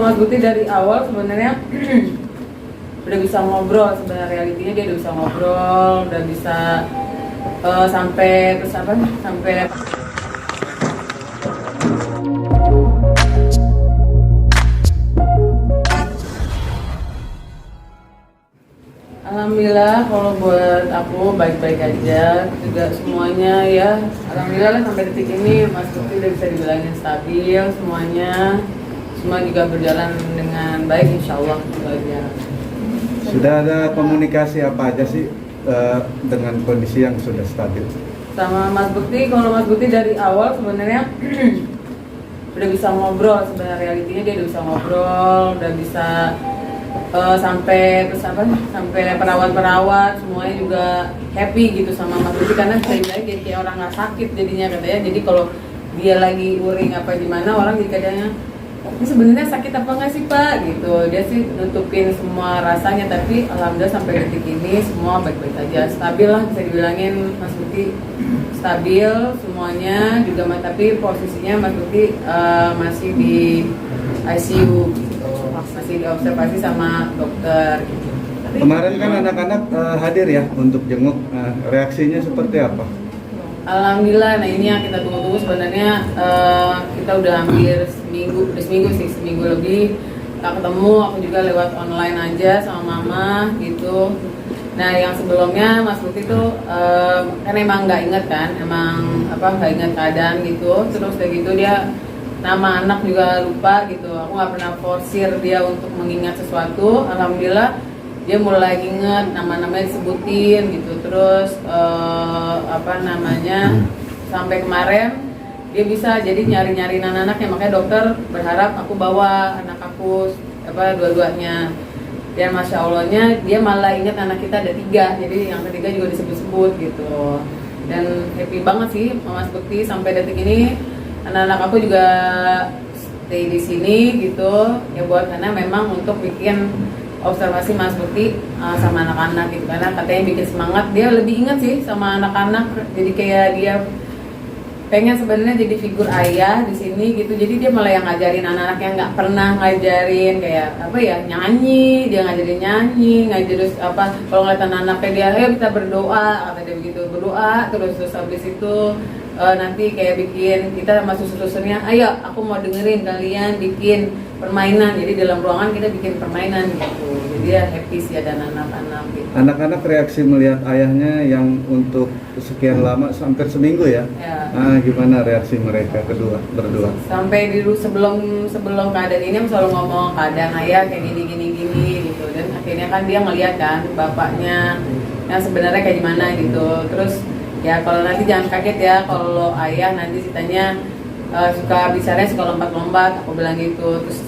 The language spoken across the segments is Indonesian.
Mas Guti dari awal sebenarnya udah bisa ngobrol, sebenarnya realitinya dia udah bisa ngobrol, udah bisa sampai terus apa sampai alhamdulillah kalau buat aku baik-baik aja juga semuanya ya. Alhamdulillah lah sampai detik ini Mas Guti udah bisa dibilangin stabil semuanya, semua juga berjalan dengan baik insyaallah aja. Sudah ada komunikasi apa aja sih dengan kondisi yang sudah stabil? Sama Mas Guti, kalau Mas Guti dari awal sebenarnya udah bisa ngobrol, sebenarnya realitinya dia udah bisa ngobrol, udah bisa sampai terus apa sampai perawat semuanya juga happy gitu sama Mas Guti karena saya kayak orang nggak sakit jadinya katanya. Jadi kalau dia lagi uring apa gimana orang jadi katanya ini sebenarnya sakit apa nggak sih Pak gitu, dia sih nutupin semua rasanya, tapi alhamdulillah sampai detik ini semua baik-baik aja, stabil lah bisa dibilangin Mas Guti stabil semuanya juga, tapi posisinya Mas Guti masih di ICU gitu, masih diobservasi sama dokter gitu. Kemarin kan anak-anak hadir ya untuk jenguk, reaksinya seperti apa? Alhamdulillah, nah ini yang kita tunggu-tunggu sebenarnya. Kita udah hampir seminggu lebih tak ketemu, aku juga lewat online aja sama mama gitu. Nah yang sebelumnya Mas Guti tuh kan emang nggak inget kan, emang nggak inget keadaan gitu, terus kayak gitu dia nama anak juga lupa gitu, aku nggak pernah forsir dia untuk mengingat sesuatu. Alhamdulillah dia mulai inget nama-namanya disebutin gitu, terus sampai kemarin dia bisa jadi nyari-nyari anak-anaknya, makanya dokter berharap aku bawa anak aku dua-duanya, dan masya Allahnya dia malah inget anak kita ada 3, jadi yang ketiga juga disebut-sebut gitu, dan happy banget sih Mas Guti sampai detik ini. Anak-anak aku juga stay di sini gitu ya, buat karena memang untuk bikin observasi Mas Guti sama anak-anak gitu, karena katanya bikin semangat, dia lebih ingat sih sama anak-anak, jadi kayak dia pengen sebenarnya jadi figur ayah di sini gitu, jadi dia malah yang ngajarin anak-anak yang nggak pernah ngajarin kayak nyanyi, dia ngajarin nyanyi, ngajarin kalau ngeliat anak-anaknya dia ayo kita berdoa, kata dia begitu, berdoa terus habis itu nanti kayak bikin kita sama suster-susternya, ayo aku mau dengerin kalian bikin permainan, jadi dalam ruangan kita bikin permainan gitu, jadi dia happy sih ada anak-anak gitu. Anak-anak reaksi melihat ayahnya yang untuk sekian lama, hampir seminggu ya? Nah, gimana reaksi mereka berdua? Sampai sebelum keadaan ini aku selalu ngomong keadaan ayah kayak gini gitu, dan akhirnya kan dia ngeliat kan bapaknya yang sebenarnya kayak gimana gitu. Terus ya kalau nanti jangan kaget ya kalau ayah nanti ceritanya suka bicaranya suka lompat-lompat, aku bilang gitu. Terus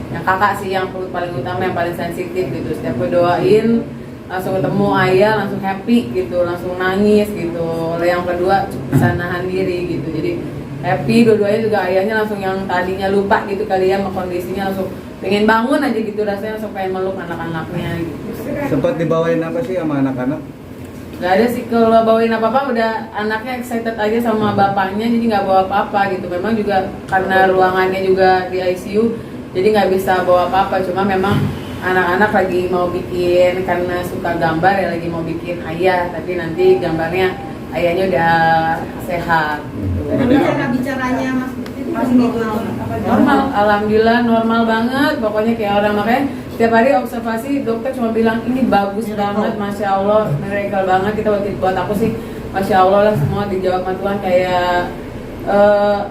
yang kakak sih yang paling utama, yang paling sensitif gitu, setiap gue doain langsung ketemu ayah langsung happy gitu, langsung nangis gitu. Oleh yang kedua bisa nahan diri gitu, jadi happy dua-duanya juga. Ayahnya langsung yang tadinya lupa gitu kali ya sama kondisinya, langsung pengen bangun aja gitu, rasanya langsung pengen meluk anak-anaknya gitu. Sempat dibawain apa sih sama anak-anak? Gak ada sih, kalau bawain apa-apa udah anaknya excited aja sama bapaknya, jadi nggak bawa apa-apa gitu. Memang juga karena ruangannya juga di ICU, jadi nggak bisa bawa apa-apa. Cuma memang anak-anak lagi mau bikin, karena suka gambar ya, lagi mau bikin ayah, tapi nanti gambarnya ayahnya udah sehat gitu. Cara bicaranya Mas Guti masih normal, alhamdulillah normal banget. Pokoknya kayak orang, makanya setiap hari observasi dokter cuma bilang ini bagus banget, masya Allah, miracle banget. Kita buat aku sih masya Allah lah, semua dijawab sama Tuhan kayak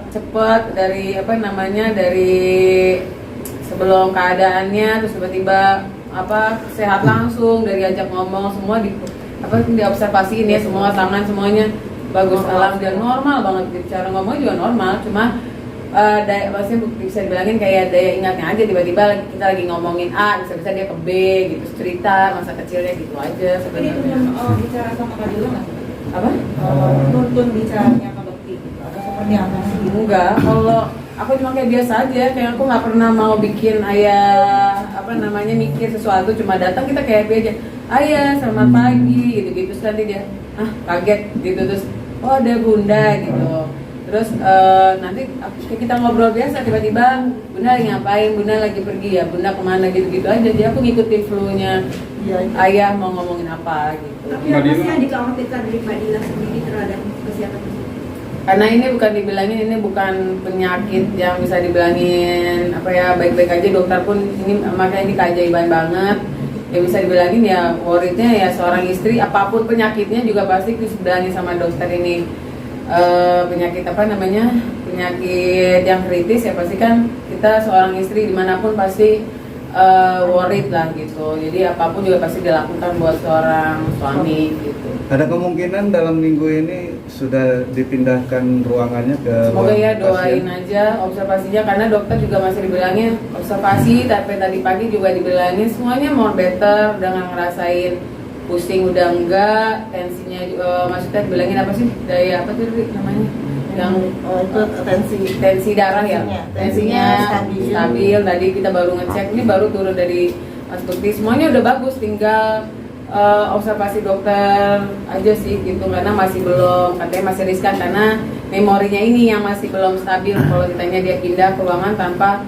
cepet dari dari sebelum keadaannya terus tiba-tiba sehat langsung, dari ajak ngomong semua diobservasiin ya, semua tangan semuanya bagus, alhamdulillah normal banget. Cara ngomong juga normal, cuma maksudnya bisa dibilangin kayak daya ingatnya aja, tiba-tiba kita lagi ngomongin A, bisa-bisa dia ke B gitu, cerita masa kecilnya gitu aja sebenarnya. Bicara sama Kak Dila nggak? Apa? Nuntun bicaranya Kak Bekti gitu, atau seperti apa sih? Enggak, kalau aku cuma kayak biasa aja, kayak aku nggak pernah mau bikin ayah mikir sesuatu, cuma datang kita kayak happy aja, ayah selamat pagi gitu-gitu, terus nanti dia kaget gitu, terus oh ada bunda gitu. Terus nanti kita ngobrol biasa, tiba-tiba Bunda lagi ngapain, Bunda lagi pergi ya, Bunda kemana gitu-gitu aja. Jadi aku ngikutin flow-nya ayah mau ngomongin apa gitu. Tapi apa sih yang dikhawatirkan dari Mbak Dila sendiri terhadap kesehatan tersebut? Karena ini bukan dibilangin, ini bukan penyakit yang bisa dibilangin apa ya, baik-baik aja. Dokter pun ini makanya ini keajaiban banget. Ya bisa dibilangin ya, worriednya ya seorang istri apapun penyakitnya juga pasti dibilangin sama dokter ini penyakit apa namanya, penyakit yang kritis ya pasti kan kita seorang istri dimanapun pasti worried lah gitu. Jadi apapun juga pasti dilakukan buat seorang suami gitu. Ada kemungkinan dalam minggu ini sudah dipindahkan ruangannya ke Semoga ya, ruang doain pasien? aja observasinya, karena dokter juga masih dibilangin observasi, tapi tadi pagi juga dibilangin semuanya more better, udah nggak ngerasain pusing, udah enggak, tensinya maksudnya dibilangin apa sih, daya apa tuh namanya, yang itu tensi darah ya, tensinya stabil. Tadi kita baru ngecek, ini baru turun dari Mas Bekti, semuanya udah bagus, tinggal observasi dokter aja sih gitu, karena masih belum, katanya masih riskan karena memorinya ini yang masih belum stabil. Kalau ditanya dia pindah ke ruangan tanpa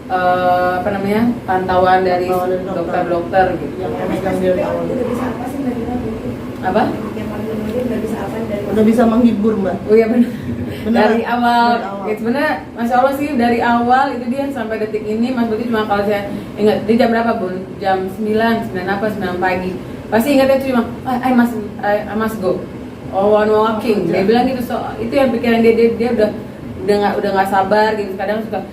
apa namanya, pantauan dari dokter-dokter gitu. yang memegang dari awal. Udah bisa apa sih Mbak Dila? Apa? Yang paling penting udah bisa apa dari Udah bisa menghibur Mbak. Oh iya benar. Benar. Dari awal, Dari awal. ya sebenarnya masya Allah sih dari awal itu dia sampai detik ini Mas Budi cuma kalau saya ingat di jam berapa Bun? Jam 9 apa 9 pagi. Pasti ingatnya cuma I must go. Oh one walking. Dia bilang gitu, so itu yang pikiran dia udah nggak sabar gitu. Kadang suka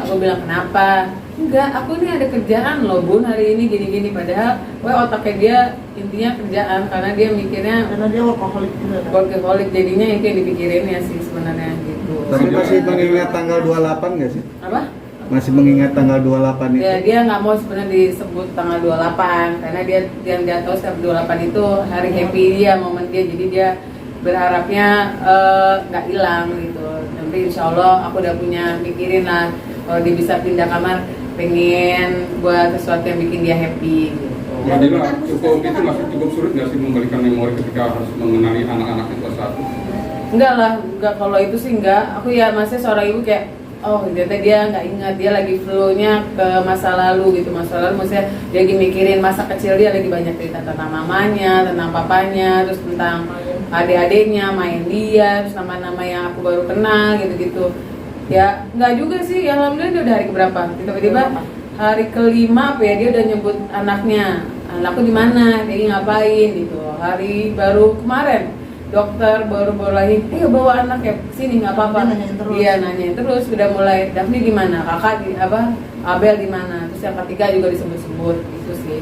aku bilang kenapa? Enggak, aku ini ada kerjaan loh Bun hari ini gini-gini, padahal otaknya dia intinya kerjaan, karena dia mikirnya Karena dia workaholic juga kan. workaholic, jadinya itu yang dipikirinnya sih sebenarnya gitu. Tapi masih mengingat tanggal 28 nggak sih? Apa? Masih mengingat tanggal 28 itu? Ya dia nggak mau sebenarnya disebut tanggal 28 karena dia yang dia tahu tanggal 28 itu hari happy dia, momen dia, jadi dia berharapnya nggak hilang gitu. Nanti insya Allah aku udah punya mikirin lah kalau dia bisa pindah kamar, pengen buat sesuatu yang bikin dia happy gitu. Mbak Dila, cukup itu masih cukup sulit nggak sih memberikan memori ketika harus mengenali anak-anak itu satu? Enggak lah, enggak, kalau itu sih enggak. Aku ya masih seorang ibu kayak oh ternyata dia nggak ingat, dia lagi flow-nya ke masa lalu gitu. Masa lalu maksudnya dia lagi mikirin masa kecil dia, lagi banyak cerita tentang mamanya, tentang papanya, terus tentang adik-adiknya, main dia, terus nama-nama yang aku baru kenal gitu-gitu. Ya nggak juga sih, alhamdulillah dia udah hari keberapa? Tiba-tiba hari kelima apa ya, dia udah nyebut anaknya, anakku di mana, dia ngapain gitu. Hari baru kemarin dokter baru lagi, bawa anak ya sini nggak apa-apa. Dia nanyain terus, sudah mulai Daphne di mana, kakak di apa, Abel di mana, terus yang ketiga juga disebut-sebut gitu sih.